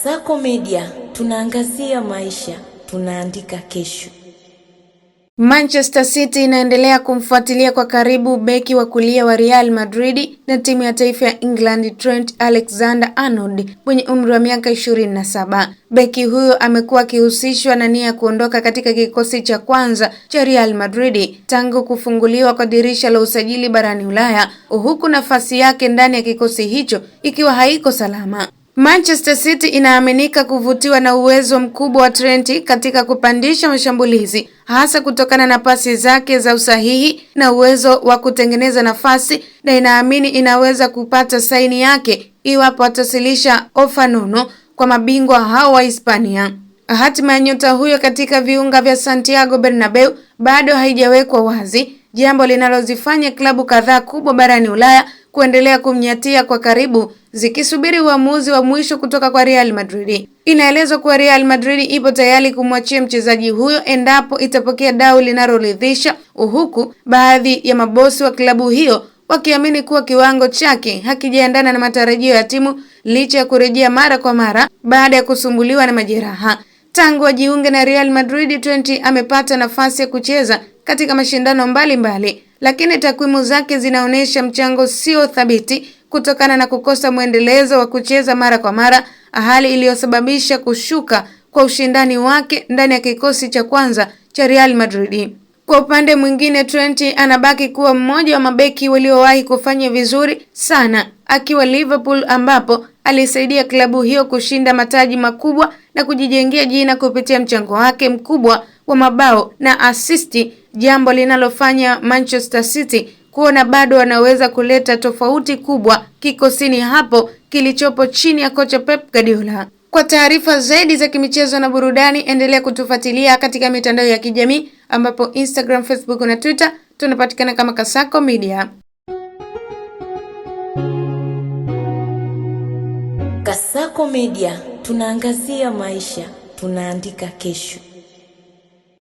Kasako Media, tunaangazia maisha, tunaandika kesho. Manchester City inaendelea kumfuatilia kwa karibu beki wa kulia wa Real Madrid na timu ya taifa ya England Trent Alexander-Arnold mwenye umri wa miaka 27. Beki huyo amekuwa akihusishwa na nia ya kuondoka katika kikosi cha kwanza cha Real Madrid tangu kufunguliwa kwa dirisha la usajili barani Ulaya, huku nafasi yake ndani ya kikosi hicho ikiwa haiko salama. Manchester City inaaminika kuvutiwa na uwezo mkubwa wa Trent katika kupandisha mashambulizi, hasa kutokana na pasi zake za usahihi na uwezo wa kutengeneza nafasi, na inaamini inaweza kupata saini yake iwapo atawasilisha ofa nono kwa mabingwa hao wa Hispania. Hatima ya nyota huyo katika viunga vya Santiago Bernabeu bado haijawekwa wazi, jambo linalozifanya klabu kadhaa kubwa barani Ulaya kuendelea kumnyatia kwa karibu zikisubiri uamuzi wa mwisho kutoka kwa Real Madrid. Inaelezwa kuwa Real Madrid ipo tayari kumwachia mchezaji huyo endapo itapokea dau linaloridhisha, huku baadhi ya mabosi wa klabu hiyo wakiamini kuwa kiwango chake hakijaendana na matarajio ya timu licha ya kurejea mara kwa mara baada ya kusumbuliwa na majeraha. Tangu ajiunge na Real Madrid, Trent amepata nafasi ya kucheza katika mashindano mbalimbali, lakini takwimu zake zinaonyesha mchango sio thabiti kutokana na kukosa mwendelezo wa kucheza mara kwa mara, hali iliyosababisha kushuka kwa ushindani wake ndani ya kikosi cha kwanza cha Real Madrid. Kwa upande mwingine, Trent anabaki kuwa mmoja wa mabeki waliowahi kufanya vizuri sana akiwa Liverpool, ambapo alisaidia klabu hiyo kushinda mataji makubwa na kujijengea jina kupitia mchango wake mkubwa wa mabao na asisti, jambo linalofanya Manchester City kuona bado wanaweza kuleta tofauti kubwa kikosini hapo kilichopo chini ya kocha Pep Guardiola. Kwa taarifa zaidi za kimichezo na burudani, endelea kutufuatilia katika mitandao ya kijamii ambapo Instagram, Facebook na Twitter tunapatikana kama Kasako Media. Kasako Media, tunaangazia maisha, tunaandika kesho.